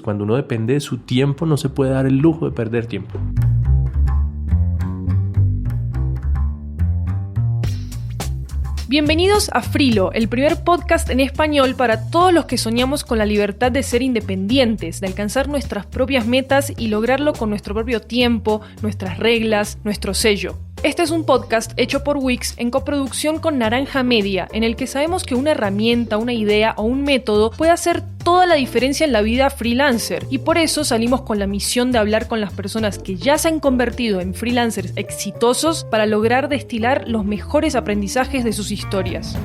Cuando uno depende de su tiempo, no se puede dar el lujo de perder tiempo. Bienvenidos a Freelo, el primer podcast en español para todos los que soñamos con la libertad de ser independientes, de alcanzar nuestras propias metas y lograrlo con nuestro propio tiempo, nuestras reglas, nuestro sello. Este es un podcast hecho por Wix en coproducción con Naranja Media, en el que sabemos que una herramienta, una idea o un método puede hacer toda la diferencia en la vida freelancer, y por eso salimos con la misión de hablar con las personas que ya se han convertido en freelancers exitosos para lograr destilar los mejores aprendizajes de sus historias.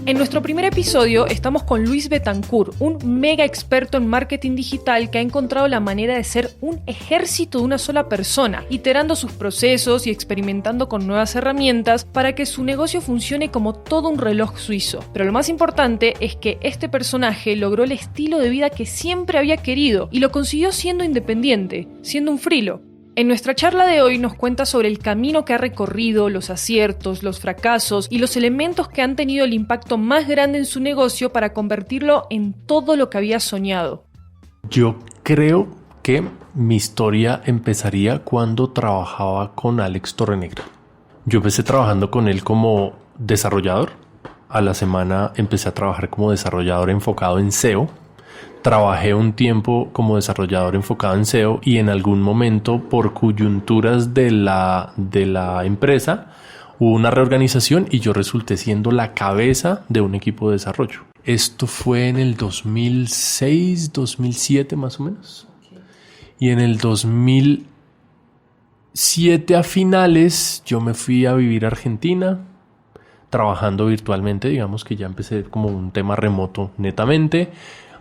En nuestro primer episodio estamos con Luis Betancourt, un mega experto en marketing digital que ha encontrado la manera de ser un ejército de una sola persona, iterando sus procesos y experimentando con nuevas herramientas para que su negocio funcione como todo un reloj suizo. Pero lo más importante es que este personaje logró el estilo de vida que siempre había querido y lo consiguió siendo independiente, siendo un freelo. En nuestra charla de hoy nos cuenta sobre el camino que ha recorrido, los aciertos, los fracasos y los elementos que han tenido el impacto más grande en su negocio para convertirlo en todo lo que había soñado. Yo creo que mi historia empezaría cuando trabajaba con Alex Torrenegra. Yo empecé trabajando con él como desarrollador. A la semana empecé a trabajar como desarrollador enfocado en SEO. Trabajé un tiempo como desarrollador enfocado en SEO y en algún momento, por coyunturas de la empresa, hubo una reorganización y yo resulté siendo la cabeza de un equipo de desarrollo. Esto fue en el 2006, 2007 más o menos. Y en el 2007 a finales yo me fui a vivir a Argentina, trabajando virtualmente, digamos que ya empecé como un tema remoto netamente.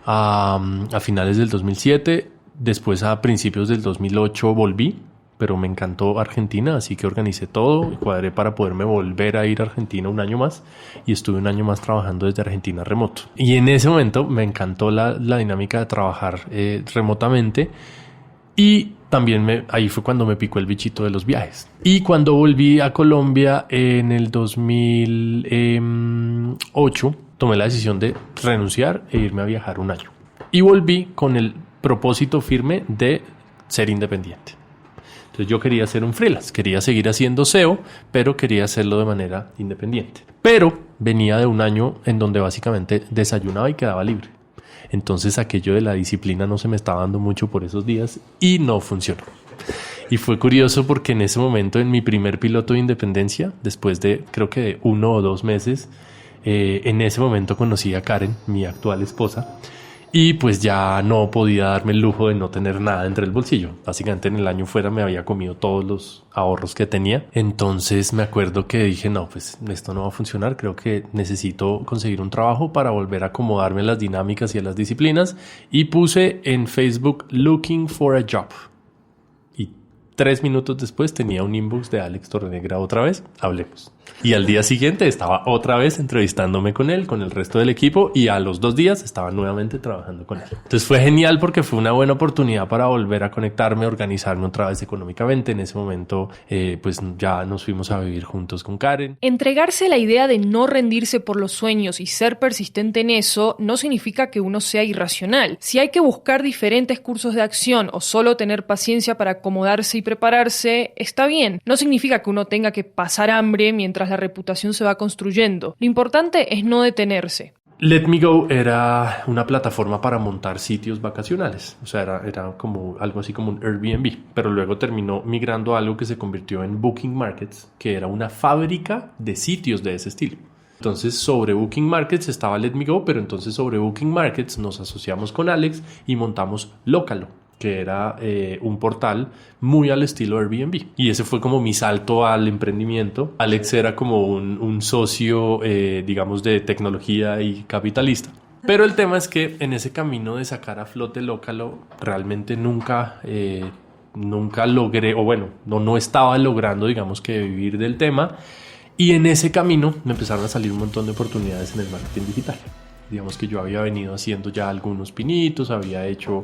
A finales del 2007, después a principios del 2008 volví, pero me encantó Argentina, así que organicé todo y cuadré para poderme volver a ir a Argentina un año más, y estuve un año más trabajando desde Argentina remoto. Y en ese momento me encantó la dinámica de trabajar remotamente, y también ahí fue cuando me picó el bichito de los viajes. Y cuando volví a Colombia en el 2008, tomé la decisión de renunciar e irme a viajar un año. Y volví con el propósito firme de ser independiente. Entonces yo quería ser un freelance, quería seguir haciendo SEO, pero quería hacerlo de manera independiente. Pero venía de un año en donde básicamente desayunaba y quedaba libre. Entonces aquello de la disciplina no se me estaba dando mucho por esos días y no funcionó. Y fue curioso porque en ese momento, en mi primer piloto de independencia, después de creo que de 1 o 2 meses, en ese momento conocí a Karen, mi actual esposa, y pues ya no podía darme el lujo de no tener nada entre el bolsillo. Básicamente en el año fuera me había comido todos los ahorros que tenía. Entonces me acuerdo que dije, no, pues esto no va a funcionar. Creo que necesito conseguir un trabajo para volver a acomodarme a las dinámicas y a las disciplinas. Y puse en Facebook Looking for a Job. Y 3 minutos después tenía un inbox de Alex Torrenegra otra vez. Hablemos. Y al día siguiente estaba otra vez entrevistándome con él, con el resto del equipo, y a los 2 días estaba nuevamente trabajando con él. Entonces fue genial porque fue una buena oportunidad para volver a conectarme, organizarme otra vez económicamente. En ese momento pues ya nos fuimos a vivir juntos con Karen. Entregarse a la idea de no rendirse por los sueños y ser persistente en eso no significa que uno sea irracional. Si hay que buscar diferentes cursos de acción o solo tener paciencia para acomodarse y prepararse, está bien. No significa que uno tenga que pasar hambre mientras la reputación se va construyendo. Lo importante es no detenerse. Let Me Go era una plataforma para montar sitios vacacionales. O sea, era como algo así como un Airbnb. Pero luego terminó migrando a algo que se convirtió en Booking Markets, que era una fábrica de sitios de ese estilo. Entonces sobre Booking Markets estaba Let Me Go, pero entonces sobre Booking Markets nos asociamos con Alex y montamos Lócalo, que era un portal muy al estilo Airbnb. Y ese fue como mi salto al emprendimiento. Alex era como un socio, digamos, de tecnología y capitalista. Pero el tema es que en ese camino de sacar a flote Lócalo, realmente nunca logré, o bueno, no estaba logrando, digamos, que vivir del tema. Y en ese camino me empezaron a salir un montón de oportunidades en el marketing digital. Digamos que yo había venido haciendo ya algunos pinitos, había hecho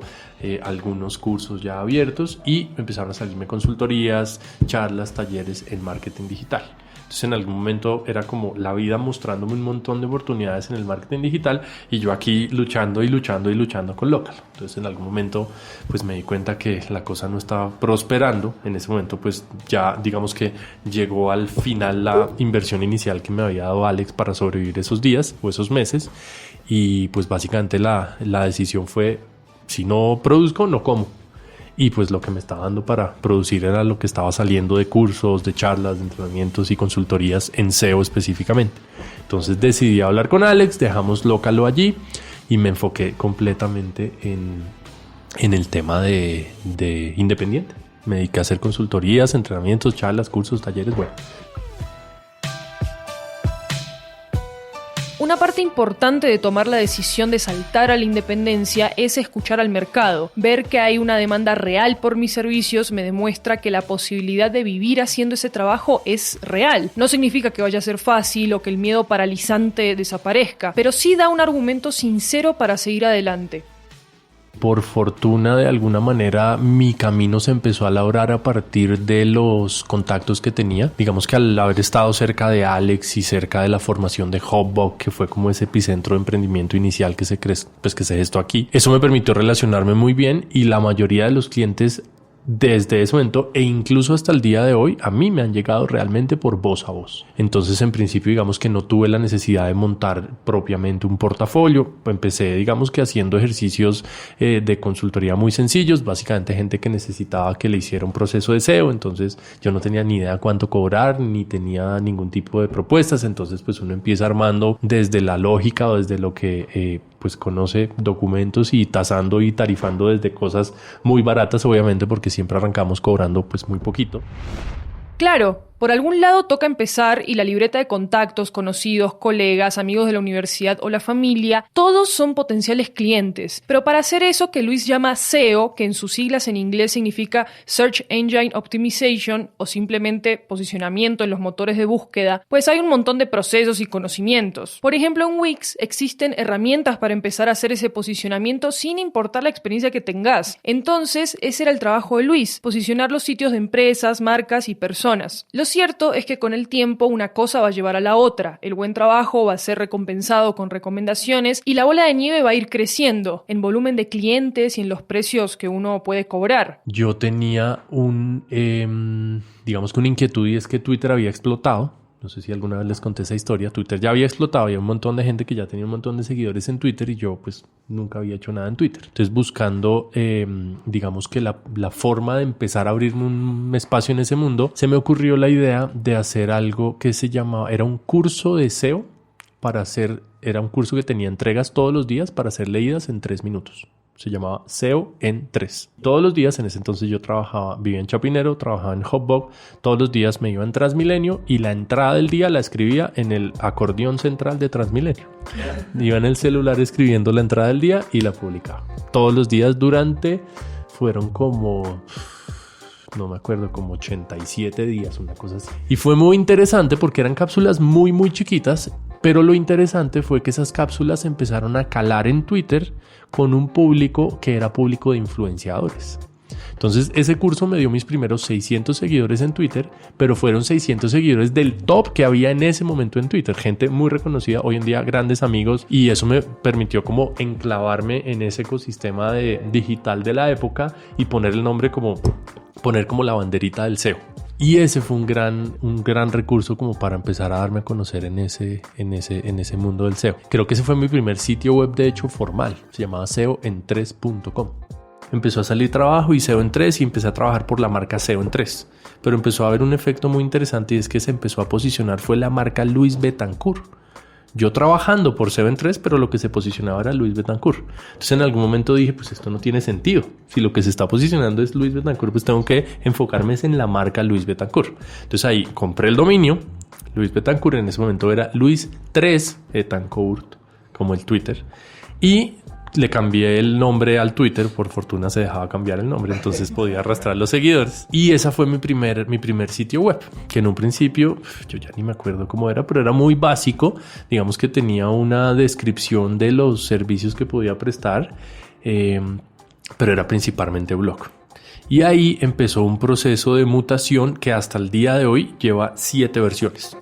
algunos cursos ya abiertos y empezaron a salirme consultorías, charlas, talleres en marketing digital. Entonces en algún momento era como la vida mostrándome un montón de oportunidades en el marketing digital y yo aquí luchando con local. Entonces en algún momento pues me di cuenta que la cosa no estaba prosperando. En ese momento pues ya digamos que llegó al final la inversión inicial que me había dado Alex para sobrevivir esos días o esos meses, y pues básicamente la decisión fue: si no produzco, no como. Y pues lo que me estaba dando para producir era lo que estaba saliendo de cursos, de charlas, de entrenamientos y consultorías en SEO específicamente. Entonces decidí hablar con Alex, dejamos Lócalo allí y me enfoqué completamente en el tema de independiente. Me dediqué a hacer consultorías, entrenamientos, charlas, cursos, talleres, bueno. Una parte importante de tomar la decisión de saltar a la independencia es escuchar al mercado. Ver que hay una demanda real por mis servicios me demuestra que la posibilidad de vivir haciendo ese trabajo es real. No significa que vaya a ser fácil o que el miedo paralizante desaparezca, pero sí da un argumento sincero para seguir adelante. Por fortuna, de alguna manera, mi camino se empezó a labrar a partir de los contactos que tenía. Digamos que al haber estado cerca de Alex y cerca de la formación de Hubbug, que fue como ese epicentro de emprendimiento inicial que se gestó aquí, eso me permitió relacionarme muy bien, y la mayoría de los clientes desde ese momento e incluso hasta el día de hoy a mí me han llegado realmente por voz a voz. Entonces en principio digamos que no tuve la necesidad de montar propiamente un portafolio. Empecé digamos que haciendo ejercicios de consultoría muy sencillos, básicamente gente que necesitaba que le hiciera un proceso de SEO. Entonces yo no tenía ni idea cuánto cobrar ni tenía ningún tipo de propuestas. Entonces pues uno empieza armando desde la lógica o desde lo que pues conoce documentos y tasando y tarifando desde cosas muy baratas, obviamente, porque siempre arrancamos cobrando pues muy poquito. Claro, por algún lado toca empezar y la libreta de contactos, conocidos, colegas, amigos de la universidad o la familia, todos son potenciales clientes. Pero para hacer eso que Luis llama SEO, que en sus siglas en inglés significa Search Engine Optimization o simplemente posicionamiento en los motores de búsqueda, pues hay un montón de procesos y conocimientos. Por ejemplo, en Wix existen herramientas para empezar a hacer ese posicionamiento sin importar la experiencia que tengas. Entonces, ese era el trabajo de Luis, posicionar los sitios de empresas, marcas y personas. Lo cierto es que con el tiempo una cosa va a llevar a la otra, el buen trabajo va a ser recompensado con recomendaciones y la bola de nieve va a ir creciendo en volumen de clientes y en los precios que uno puede cobrar. Yo tenía digamos que una inquietud, y es que Twitter había explotado. No sé si alguna vez les conté esa historia. Twitter ya había explotado, había un montón de gente que ya tenía un montón de seguidores en Twitter y yo pues nunca había hecho nada en Twitter. Entonces buscando digamos que la forma de empezar a abrirme un espacio en ese mundo, se me ocurrió la idea de hacer algo que se llamaba, era un curso de SEO era un curso que tenía entregas todos los días para ser leídas en 3 minutos. Se llamaba SEO en 3. Todos los días, en ese entonces yo vivía en Chapinero, trabajaba en Hubbug. Todos los días me iba en Transmilenio y la entrada del día la escribía en el acordeón central de Transmilenio. Iba en el celular escribiendo la entrada del día y la publicaba. Todos los días fueron como... no me acuerdo, como 87 días, una cosa así. Y fue muy interesante porque eran cápsulas muy, muy chiquitas, pero lo interesante fue que esas cápsulas empezaron a calar en Twitter con un público que era público de influenciadores. Entonces ese curso me dio mis primeros 600 seguidores en Twitter, pero fueron 600 seguidores del top que había en ese momento en Twitter, gente muy reconocida, hoy en día grandes amigos, y eso me permitió como enclavarme en ese ecosistema digital de la época y poner el nombre poner como la banderita del SEO. Y ese fue un gran recurso como para empezar a darme a conocer en ese mundo del SEO. Creo que ese fue mi primer sitio web, de hecho, formal. Se llamaba SEOen3.com. Empezó a salir trabajo y SEO en 3 y empecé a trabajar por la marca SEO en 3. Pero empezó a haber un efecto muy interesante, y es que se empezó a posicionar fue la marca Luis Betancourt. Yo trabajando por SEO en 3, pero lo que se posicionaba era Luis Betancourt. Entonces en algún momento dije, pues esto no tiene sentido. Si lo que se está posicionando es Luis Betancourt, pues tengo que enfocarme en la marca Luis Betancourt. Entonces ahí compré el dominio. Luis Betancourt en ese momento era Luis 3 Betancourt, como el Twitter. Y le cambié el nombre al Twitter, por fortuna se dejaba cambiar el nombre, entonces podía arrastrar los seguidores. Y esa fue mi primer sitio web, que en un principio, yo ya ni me acuerdo cómo era, pero era muy básico. Digamos que tenía una descripción de los servicios que podía prestar, pero era principalmente blog. Y ahí empezó un proceso de mutación que hasta el día de hoy lleva 7 versiones.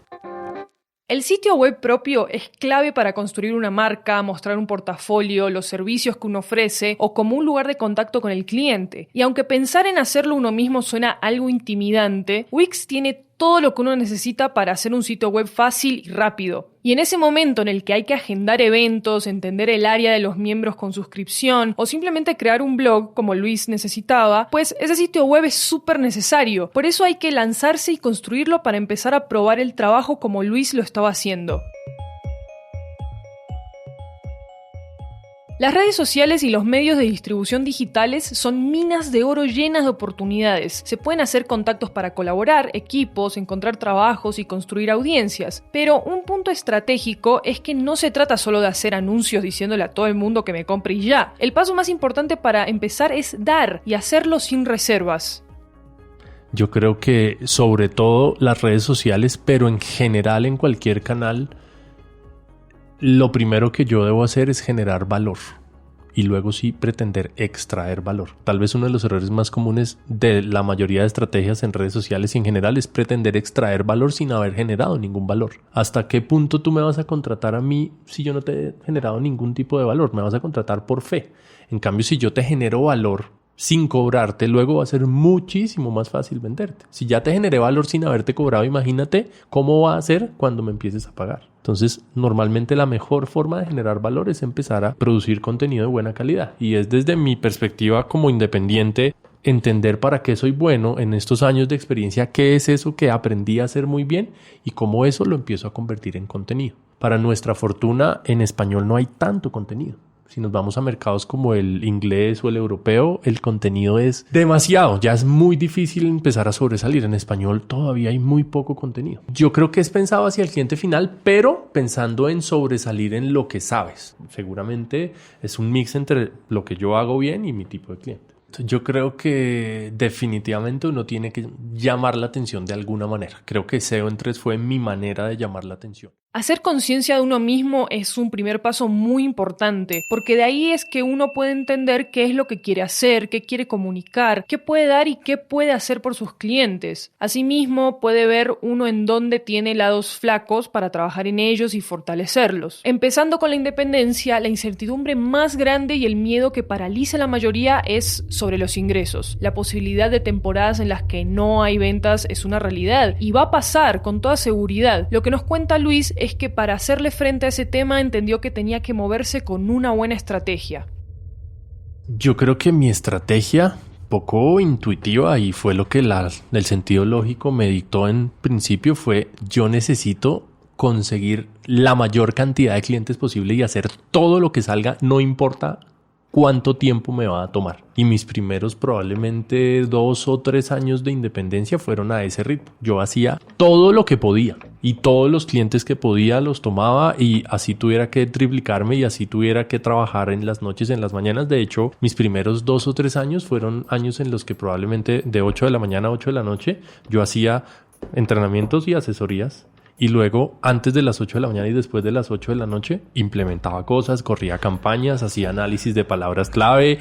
El sitio web propio es clave para construir una marca, mostrar un portafolio, los servicios que uno ofrece o como un lugar de contacto con el cliente. Y aunque pensar en hacerlo uno mismo suena algo intimidante, Wix tiene todo lo que uno necesita para hacer un sitio web fácil y rápido. Y en ese momento en el que hay que agendar eventos, entender el área de los miembros con suscripción o simplemente crear un blog como Luis necesitaba, pues ese sitio web es súper necesario. Por eso hay que lanzarse y construirlo para empezar a probar el trabajo como Luis lo estaba haciendo. Las redes sociales y los medios de distribución digitales son minas de oro llenas de oportunidades. Se pueden hacer contactos para colaborar, equipos, encontrar trabajos y construir audiencias. Pero un punto estratégico es que no se trata solo de hacer anuncios diciéndole a todo el mundo que me compre y ya. El paso más importante para empezar es dar y hacerlo sin reservas. Yo creo que sobre todo las redes sociales, pero en general en cualquier canal, lo primero que yo debo hacer es generar valor y luego sí pretender extraer valor. Tal vez uno de los errores más comunes de la mayoría de estrategias en redes sociales y en general es pretender extraer valor sin haber generado ningún valor. ¿Hasta qué punto tú me vas a contratar a mí si yo no te he generado ningún tipo de valor? Me vas a contratar por fe. En cambio, si yo te genero valor sin cobrarte, luego va a ser muchísimo más fácil venderte. Si ya te generé valor sin haberte cobrado, imagínate cómo va a ser cuando me empieces a pagar. Entonces, normalmente la mejor forma de generar valor es empezar a producir contenido de buena calidad. Y es desde mi perspectiva como independiente, entender para qué soy bueno en estos años de experiencia, qué es eso que aprendí a hacer muy bien y cómo eso lo empiezo a convertir en contenido. Para nuestra fortuna, en español no hay tanto contenido. Si nos vamos a mercados como el inglés o el europeo, el contenido es demasiado. Ya es muy difícil empezar a sobresalir. En español todavía hay muy poco contenido. Yo creo que es pensado hacia el cliente final, pero pensando en sobresalir en lo que sabes. Seguramente es un mix entre lo que yo hago bien y mi tipo de cliente. Yo creo que definitivamente uno tiene que llamar la atención de alguna manera. Creo que SEO en 3 fue mi manera de llamar la atención. Hacer conciencia de uno mismo es un primer paso muy importante, porque de ahí es que uno puede entender qué es lo que quiere hacer, qué quiere comunicar, qué puede dar y qué puede hacer por sus clientes. Asimismo, puede ver uno en dónde tiene lados flacos para trabajar en ellos y fortalecerlos. Empezando con la independencia, la incertidumbre más grande y el miedo que paraliza a la mayoría es sobre los ingresos. La posibilidad de temporadas en las que no hay ventas es una realidad y va a pasar con toda seguridad. Lo que nos cuenta Luis es que para hacerle frente a ese tema entendió que tenía que moverse con una buena estrategia. Yo creo que mi estrategia, poco intuitiva y fue lo que el sentido lógico me dictó en principio, fue yo necesito conseguir la mayor cantidad de clientes posible y hacer todo lo que salga, no importa cuánto tiempo me va a tomar. Y mis primeros probablemente 2 o 3 años de independencia fueron a ese ritmo. Yo hacía todo lo que podía y todos los clientes que podía los tomaba y así tuviera que triplicarme y así tuviera que trabajar en las noches, en las mañanas. De hecho, mis primeros 2 o 3 años fueron años en los que probablemente de 8 de la mañana a 8 de la noche yo hacía entrenamientos y asesorías. Y luego, antes de las 8 de la mañana y después de las 8 de la noche, implementaba cosas, corría campañas, hacía análisis de palabras clave,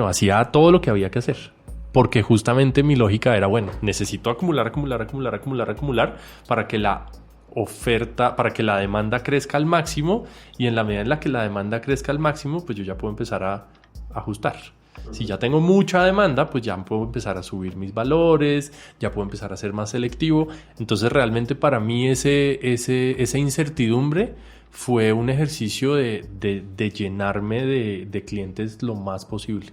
hacía todo lo que había que hacer. Porque justamente mi lógica era, necesito acumular para que la oferta, para que la demanda crezca al máximo y en la medida en la que la demanda crezca al máximo, pues yo ya puedo empezar a ajustar. Si ya tengo mucha demanda, pues ya puedo empezar a subir mis valores, ya puedo empezar a ser más selectivo. Entonces realmente para mí esa incertidumbre fue un ejercicio de llenarme de clientes lo más posible.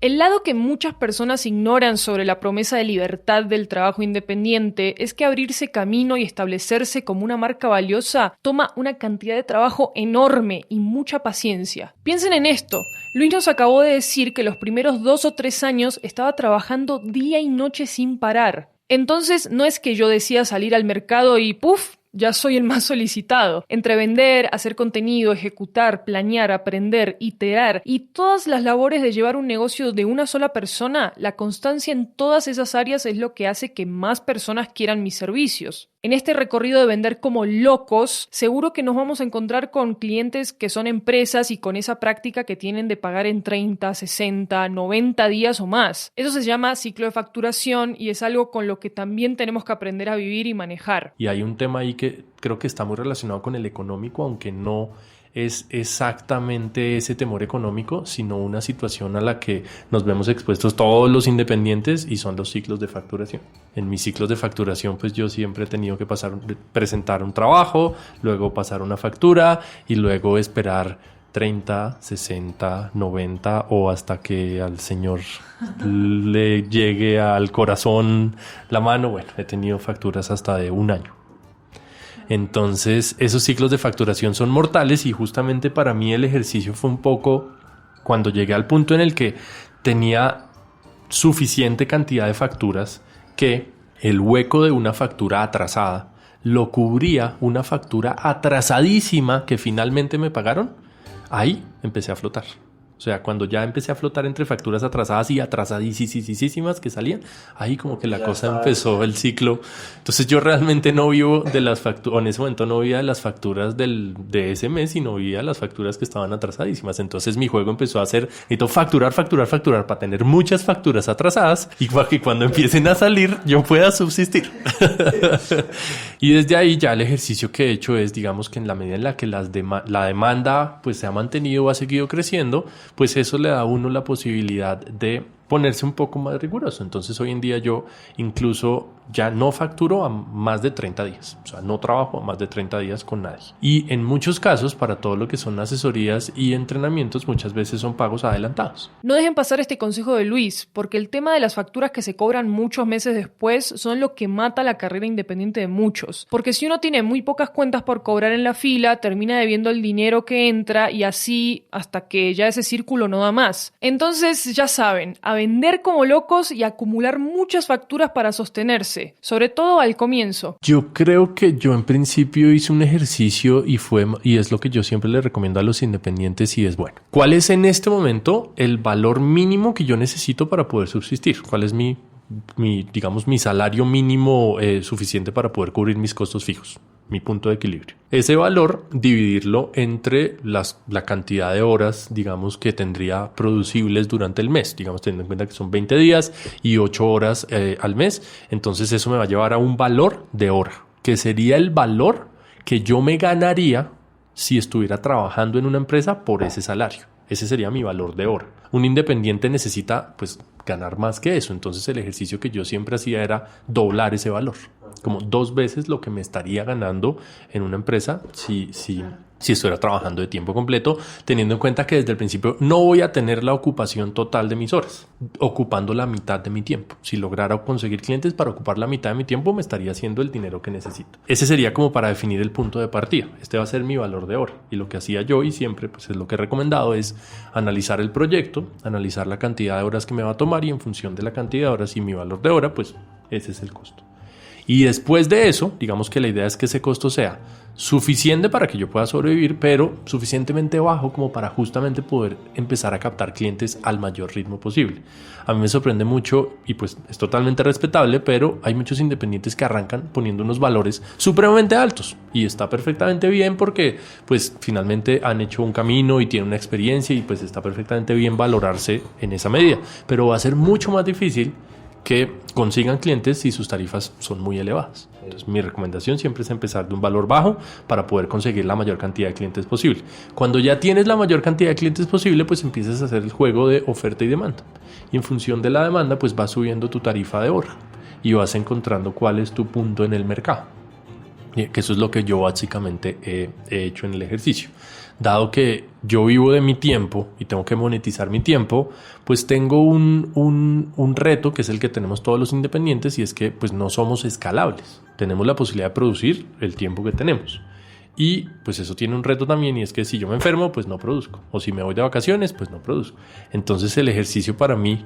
El lado que muchas personas ignoran sobre la promesa de libertad del trabajo independiente es que abrirse camino y establecerse como una marca valiosa toma una cantidad de trabajo enorme y mucha paciencia. Piensen en esto. Luis nos acabó de decir que los primeros 2 o 3 años estaba trabajando día y noche sin parar. Entonces no es que yo decida salir al mercado y ¡puf!, ya soy el más solicitado. Entre vender, hacer contenido, ejecutar, planear, aprender, iterar y todas las labores de llevar un negocio de una sola persona, la constancia en todas esas áreas es lo que hace que más personas quieran mis servicios. En este recorrido de vender como locos, seguro que nos vamos a encontrar con clientes que son empresas y con esa práctica que tienen de pagar en 30, 60, 90 días o más. Eso se llama ciclo de facturación y es algo con lo que también tenemos que aprender a vivir y manejar. Y hay un tema ahí que creo que está muy relacionado con el económico, aunque no es exactamente ese temor económico, sino una situación a la que nos vemos expuestos todos los independientes y son los ciclos de facturación. En mis ciclos de facturación, pues yo siempre he tenido que presentar un trabajo, luego pasar una factura y luego esperar 30, 60, 90 o hasta que al señor le llegue al corazón la mano. Bueno, he tenido facturas hasta de un año. Entonces, esos ciclos de facturación son mortales y justamente para mí el ejercicio fue un poco cuando llegué al punto en el que tenía suficiente cantidad de facturas que el hueco de una factura atrasada lo cubría una factura atrasadísima que finalmente me pagaron. Ahí empecé a flotar. O sea, cuando ya empecé a flotar entre facturas atrasadas y atrasadísimas que salían, ahí como que la cosa empezó el ciclo. Entonces yo realmente no vivo de las facturas, en ese momento no vivía de las facturas de ese mes, sino vivía de las facturas que estaban atrasadísimas. Entonces mi juego empezó a ser, necesito facturar para tener muchas facturas atrasadas y para que cuando empiecen a salir yo pueda subsistir. Y desde ahí ya el ejercicio que he hecho es, digamos que en la medida en la que la demanda pues se ha mantenido o ha seguido creciendo, pues eso le da a uno la posibilidad de ponerse un poco más riguroso. Entonces hoy en día yo incluso ya no facturo a más de 30 días. O sea, no trabajo a más de 30 días con nadie. Y en muchos casos, para todo lo que son asesorías y entrenamientos, muchas veces son pagos adelantados. No dejen pasar este consejo de Luis, porque el tema de las facturas que se cobran muchos meses después son lo que mata la carrera independiente de muchos. Porque si uno tiene muy pocas cuentas por cobrar en la fila, termina debiendo el dinero que entra y así hasta que ya ese círculo no da más. Entonces, ya saben, a vender como locos y acumular muchas facturas para sostenerse, sobre todo al comienzo. Yo creo que yo en principio hice un ejercicio y es lo que yo siempre le recomiendo a los independientes y es, bueno, ¿cuál es en este momento el valor mínimo que yo necesito para poder subsistir? ¿Cuál es mi salario mínimo suficiente para poder cubrir mis costos fijos? Mi punto de equilibrio. Ese valor, dividirlo entre la cantidad de horas, digamos, que tendría producibles durante el mes. Digamos, teniendo en cuenta que son 20 días y 8 horas al mes. Entonces eso me va a llevar a un valor de hora, que sería el valor que yo me ganaría si estuviera trabajando en una empresa por ese salario. Ese sería mi valor de hora. Un independiente necesita, pues, ganar más que eso. Entonces el ejercicio que yo siempre hacía era doblar ese valor. Como 2 veces lo que me estaría ganando en una empresa si estuviera trabajando de tiempo completo, teniendo en cuenta que desde el principio no voy a tener la ocupación total de mis horas, ocupando la mitad de mi tiempo. Si lograra conseguir clientes para ocupar la mitad de mi tiempo, me estaría haciendo el dinero que necesito. Ese sería como para definir el punto de partida. Este va a ser mi valor de hora. Y lo que hacía yo, y siempre pues es lo que he recomendado, es analizar el proyecto, analizar la cantidad de horas que me va a tomar y en función de la cantidad de horas y mi valor de hora, pues ese es el costo. Y después de eso, digamos que la idea es que ese costo sea suficiente para que yo pueda sobrevivir, pero suficientemente bajo como para justamente poder empezar a captar clientes al mayor ritmo posible. A mí me sorprende mucho y pues es totalmente respetable, pero hay muchos independientes que arrancan poniendo unos valores supremamente altos y está perfectamente bien porque pues finalmente han hecho un camino y tienen una experiencia y pues está perfectamente bien valorarse en esa medida, pero va a ser mucho más difícil que consigan clientes si sus tarifas son muy elevadas. Entonces mi recomendación siempre es empezar de un valor bajo para poder conseguir la mayor cantidad de clientes posible. Cuando ya tienes la mayor cantidad de clientes posible, pues empiezas a hacer el juego de oferta y demanda. Y en función de la demanda, pues vas subiendo tu tarifa de hora y vas encontrando cuál es tu punto en el mercado. Que eso es lo que yo básicamente he hecho en el ejercicio. Dado que yo vivo de mi tiempo y tengo que monetizar mi tiempo, pues tengo un reto que es el que tenemos todos los independientes y es que pues no somos escalables. Tenemos la posibilidad de producir el tiempo que tenemos. Y pues eso tiene un reto también y es que si yo me enfermo, pues no produzco. O si me voy de vacaciones, pues no produzco. Entonces el ejercicio para mí,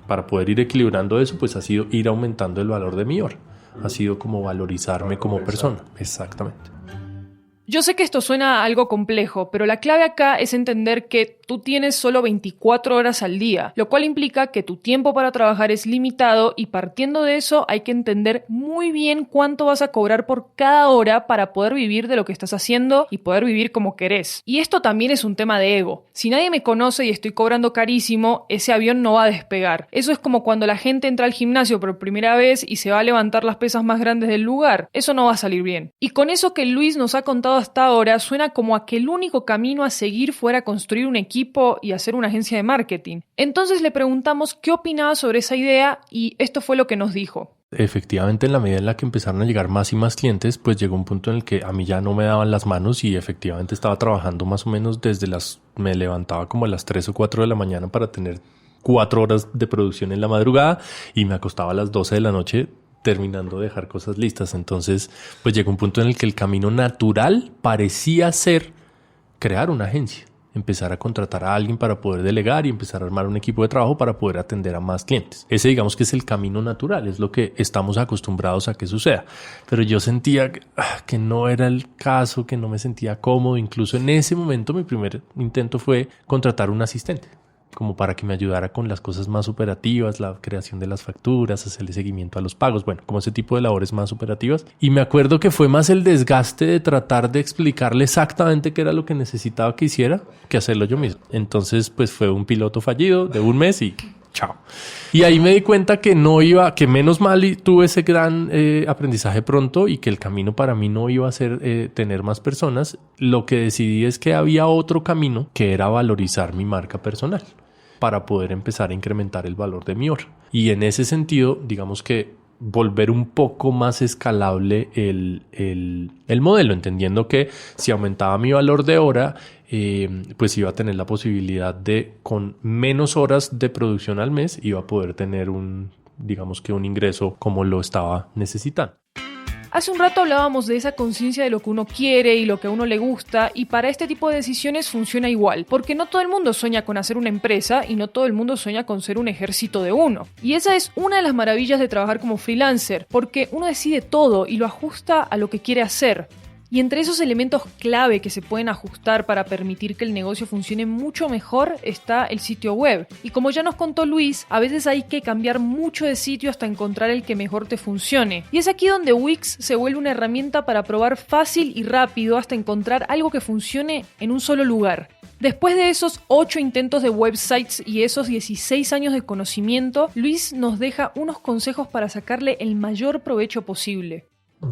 para poder ir equilibrando eso, pues ha sido ir aumentando el valor de mi hora. Ha sido como valorizarme como persona. Exactamente. Yo sé que esto suena algo complejo, pero la clave acá es entender que tú tienes solo 24 horas al día, lo cual implica que tu tiempo para trabajar es limitado y partiendo de eso hay que entender muy bien cuánto vas a cobrar por cada hora para poder vivir de lo que estás haciendo y poder vivir como querés. Y esto también es un tema de ego. Si nadie me conoce y estoy cobrando carísimo, ese avión no va a despegar. Eso es como cuando la gente entra al gimnasio por primera vez y se va a levantar las pesas más grandes del lugar. Eso no va a salir bien. Y con eso que Luis nos ha contado hasta ahora, suena como a que el único camino a seguir fuera construir un equipo y hacer una agencia de marketing. Entonces le preguntamos qué opinaba sobre esa idea y esto fue lo que nos dijo. Efectivamente, en la medida en la que empezaron a llegar más y más clientes, pues llegó un punto en el que a mí ya no me daban las manos y efectivamente estaba trabajando más o menos me levantaba como a las 3 o 4 de la mañana para tener 4 horas de producción en la madrugada y me acostaba a las 12 de la noche terminando de dejar cosas listas. Entonces, pues llegó un punto en el que el camino natural parecía ser crear una agencia, empezar a contratar a alguien para poder delegar y empezar a armar un equipo de trabajo para poder atender a más clientes. Ese digamos que es el camino natural, es lo que estamos acostumbrados a que suceda. Pero yo sentía que no era el caso, que no me sentía cómodo. Incluso en ese momento mi primer intento fue contratar un asistente, como para que me ayudara con las cosas más operativas, la creación de las facturas, hacerle seguimiento a los pagos, bueno, como ese tipo de labores más operativas. Y me acuerdo que fue más el desgaste de tratar de explicarle exactamente qué era lo que necesitaba que hiciera que hacerlo yo mismo. Entonces, pues fue un piloto fallido de un mes y chao. Y ahí me di cuenta que que menos mal y tuve ese gran aprendizaje pronto y que el camino para mí no iba a ser tener más personas. Lo que decidí es que había otro camino que era valorizar mi marca personal para poder empezar a incrementar el valor de mi hora. Y en ese sentido, digamos que volver un poco más escalable el modelo, entendiendo que si aumentaba mi valor de hora, pues iba a tener la posibilidad de, con menos horas de producción al mes, iba a poder tener un ingreso como lo estaba necesitando. Hace un rato hablábamos de esa conciencia de lo que uno quiere y lo que a uno le gusta, y para este tipo de decisiones funciona igual, porque no todo el mundo sueña con hacer una empresa y no todo el mundo sueña con ser un ejército de uno. Y esa es una de las maravillas de trabajar como freelancer, porque uno decide todo y lo ajusta a lo que quiere hacer. Y entre esos elementos clave que se pueden ajustar para permitir que el negocio funcione mucho mejor está el sitio web. Y como ya nos contó Luis, a veces hay que cambiar mucho de sitio hasta encontrar el que mejor te funcione. Y es aquí donde Wix se vuelve una herramienta para probar fácil y rápido hasta encontrar algo que funcione en un solo lugar. Después de esos 8 intentos de websites y esos 16 años de conocimiento, Luis nos deja unos consejos para sacarle el mayor provecho posible.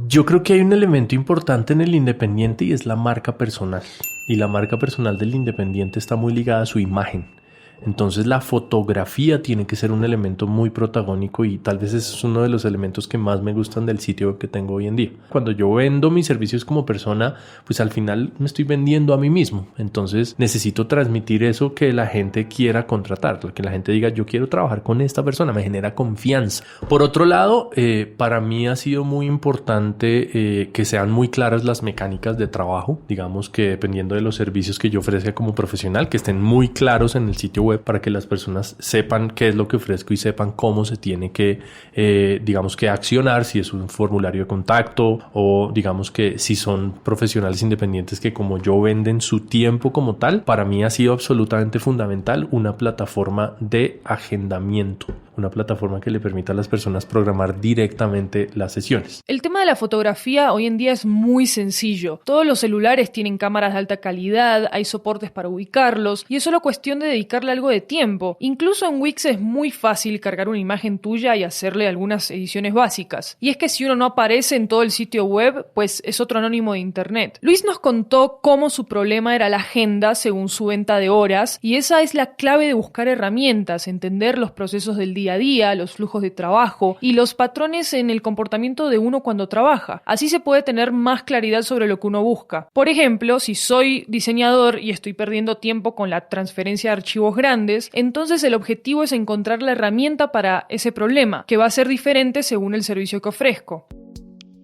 Yo creo que hay un elemento importante en el independiente y es la marca personal. Y la marca personal del independiente está muy ligada a su imagen. Entonces la fotografía tiene que ser un elemento muy protagónico y tal vez ese es uno de los elementos que más me gustan del sitio que tengo hoy en día. Cuando yo vendo mis servicios como persona, pues al final me estoy vendiendo a mí mismo. Entonces necesito transmitir eso que la gente quiera contratar, que la gente diga yo quiero trabajar con esta persona, me genera confianza. Por otro lado, para mí ha sido muy importante que sean muy claras las mecánicas de trabajo. Digamos que dependiendo de los servicios que yo ofrezca como profesional, que estén muy claros en el sitio web para que las personas sepan qué es lo que ofrezco y sepan cómo se tiene que, que accionar, si es un formulario de contacto o digamos que si son profesionales independientes que como yo venden su tiempo como tal. Para mí ha sido absolutamente fundamental una plataforma de agendamiento, una plataforma que le permita a las personas programar directamente las sesiones. El tema de la fotografía hoy en día es muy sencillo. Todos los celulares tienen cámaras de alta calidad, hay soportes para ubicarlos y es solo cuestión de dedicarle algo de tiempo. Incluso en Wix es muy fácil cargar una imagen tuya y hacerle algunas ediciones básicas. Y es que si uno no aparece en todo el sitio web, pues es otro anónimo de internet. Luis nos contó cómo su problema era la agenda según su venta de horas y esa es la clave de buscar herramientas, entender los procesos del día a día, los flujos de trabajo y los patrones en el comportamiento de uno cuando trabaja. Así se puede tener más claridad sobre lo que uno busca. Por ejemplo, si soy diseñador y estoy perdiendo tiempo con la transferencia de archivos grandes, entonces el objetivo es encontrar la herramienta para ese problema, que va a ser diferente según el servicio que ofrezco.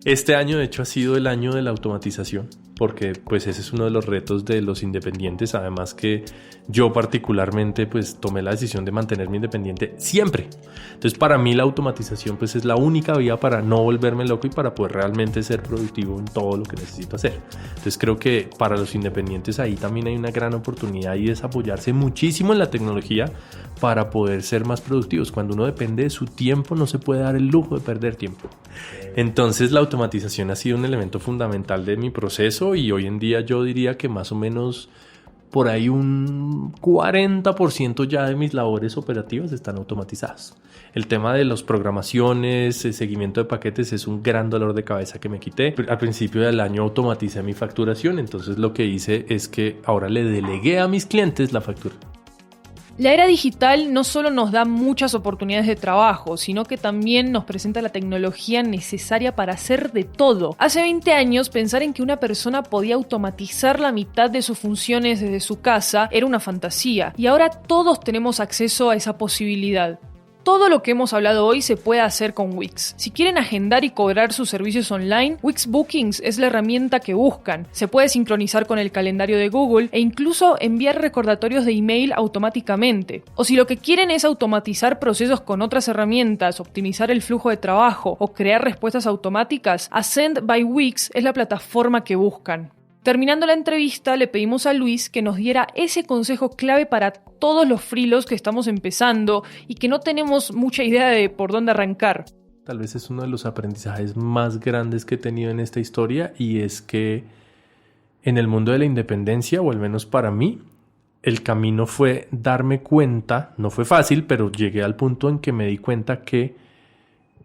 Este año, de hecho, ha sido el año de la automatización. porque pues ese es uno de los retos de los independientes, además que yo particularmente pues tomé la decisión de mantenerme independiente siempre. Entonces para mí la automatización pues es la única vía para no volverme loco y para poder realmente ser productivo en todo lo que necesito hacer. Entonces creo que para los independientes ahí también hay una gran oportunidad y es apoyarse muchísimo en la tecnología para poder ser más productivos. Cuando uno depende de su tiempo no se puede dar el lujo de perder tiempo. Entonces la automatización ha sido un elemento fundamental de mi proceso y hoy en día yo diría que más o menos por ahí un 40% ya de mis labores operativas están automatizadas. El tema de las programaciones, el seguimiento de paquetes es un gran dolor de cabeza que me quité. Al principio del año automaticé mi facturación, entonces lo que hice es que ahora le delegué a mis clientes la factura. La era digital no solo nos da muchas oportunidades de trabajo, sino que también nos presenta la tecnología necesaria para hacer de todo. Hace 20 años, pensar en que una persona podía automatizar la mitad de sus funciones desde su casa era una fantasía, y ahora todos tenemos acceso a esa posibilidad. Todo lo que hemos hablado hoy se puede hacer con Wix. Si quieren agendar y cobrar sus servicios online, Wix Bookings es la herramienta que buscan. Se puede sincronizar con el calendario de Google e incluso enviar recordatorios de email automáticamente. O si lo que quieren es automatizar procesos con otras herramientas, optimizar el flujo de trabajo o crear respuestas automáticas, Ascend by Wix es la plataforma que buscan. Terminando la entrevista, le pedimos a Luis que nos diera ese consejo clave para todos los freelos que estamos empezando y que no tenemos mucha idea de por dónde arrancar. Tal vez es uno de los aprendizajes más grandes que he tenido en esta historia y es que en el mundo de la independencia, o al menos para mí, el camino fue darme cuenta, no fue fácil, pero llegué al punto en que me di cuenta que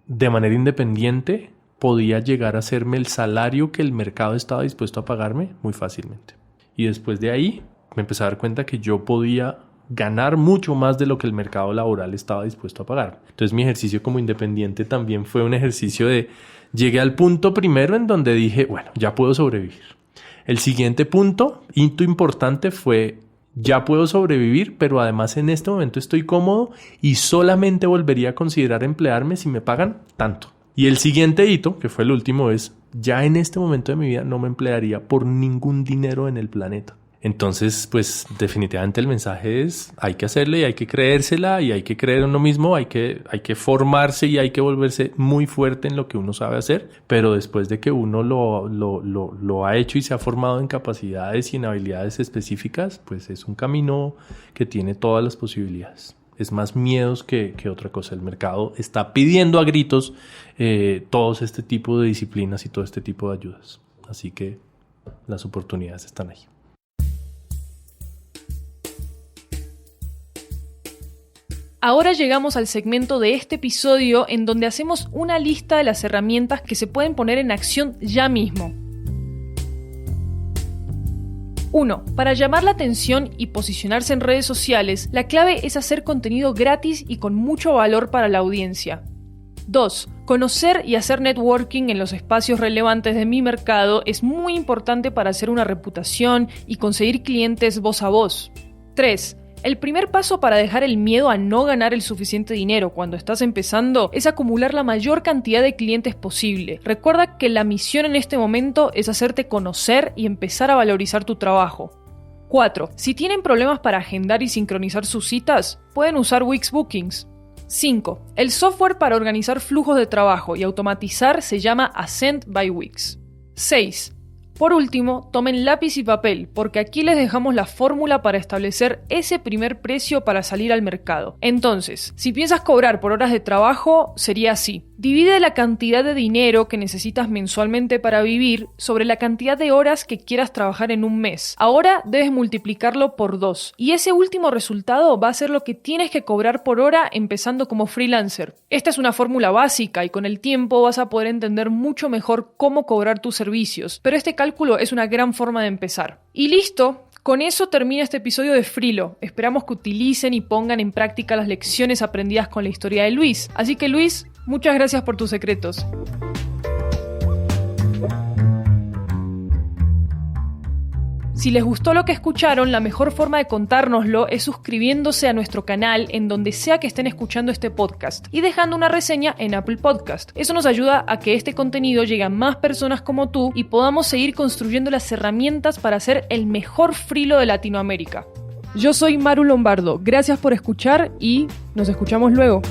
de manera independiente podía llegar a hacerme el salario que el mercado estaba dispuesto a pagarme muy fácilmente. Y después de ahí me empecé a dar cuenta que yo podía ganar mucho más de lo que el mercado laboral estaba dispuesto a pagar. Entonces mi ejercicio como independiente también fue un ejercicio de... Llegué al punto primero en donde dije, bueno, ya puedo sobrevivir. El siguiente punto, hito importante, fue... Ya puedo sobrevivir, pero además en este momento estoy cómodo y solamente volvería a considerar emplearme si me pagan tanto. Y el siguiente hito, que fue el último, es ya en este momento de mi vida no me emplearía por ningún dinero en el planeta. Entonces, pues definitivamente el mensaje es hay que hacerle y hay que creérsela y hay que creer en uno mismo, hay que formarse y hay que volverse muy fuerte en lo que uno sabe hacer, pero después de que uno lo ha hecho y se ha formado en capacidades y en habilidades específicas, pues es un camino que tiene todas las posibilidades. Es más miedos que otra cosa. El mercado está pidiendo a gritos todos este tipo de disciplinas y todo este tipo de ayudas. Así que las oportunidades están ahí. Ahora llegamos al segmento de este episodio en donde hacemos una lista de las herramientas que se pueden poner en acción ya mismo. 1. Para llamar la atención y posicionarse en redes sociales, la clave es hacer contenido gratis y con mucho valor para la audiencia. 2. Conocer y hacer networking en los espacios relevantes de mi mercado es muy importante para hacer una reputación y conseguir clientes voz a voz. 3. El primer paso para dejar el miedo a no ganar el suficiente dinero cuando estás empezando es acumular la mayor cantidad de clientes posible. Recuerda que la misión en este momento es hacerte conocer y empezar a valorizar tu trabajo. 4. Si tienen problemas para agendar y sincronizar sus citas, pueden usar Wix Bookings. 5. El software para organizar flujos de trabajo y automatizar se llama Ascend by Wix. 6. Por último, tomen lápiz y papel, porque aquí les dejamos la fórmula para establecer ese primer precio para salir al mercado. Entonces, si piensas cobrar por horas de trabajo, sería así. Divide la cantidad de dinero que necesitas mensualmente para vivir sobre la cantidad de horas que quieras trabajar en un mes. Ahora debes multiplicarlo por 2. Y ese último resultado va a ser lo que tienes que cobrar por hora empezando como freelancer. Esta es una fórmula básica y con el tiempo vas a poder entender mucho mejor cómo cobrar tus servicios. Pero este cálculo es una gran forma de empezar. Y listo. Con eso termina este episodio de Freelo. Esperamos que utilicen y pongan en práctica las lecciones aprendidas con la historia de Luis. Así que Luis, muchas gracias por tus secretos. Si les gustó lo que escucharon, la mejor forma de contárnoslo es suscribiéndose a nuestro canal en donde sea que estén escuchando este podcast y dejando una reseña en Apple Podcast. Eso nos ayuda a que este contenido llegue a más personas como tú y podamos seguir construyendo las herramientas para ser el mejor frilo de Latinoamérica. Yo soy Maru Lombardo, gracias por escuchar y nos escuchamos luego.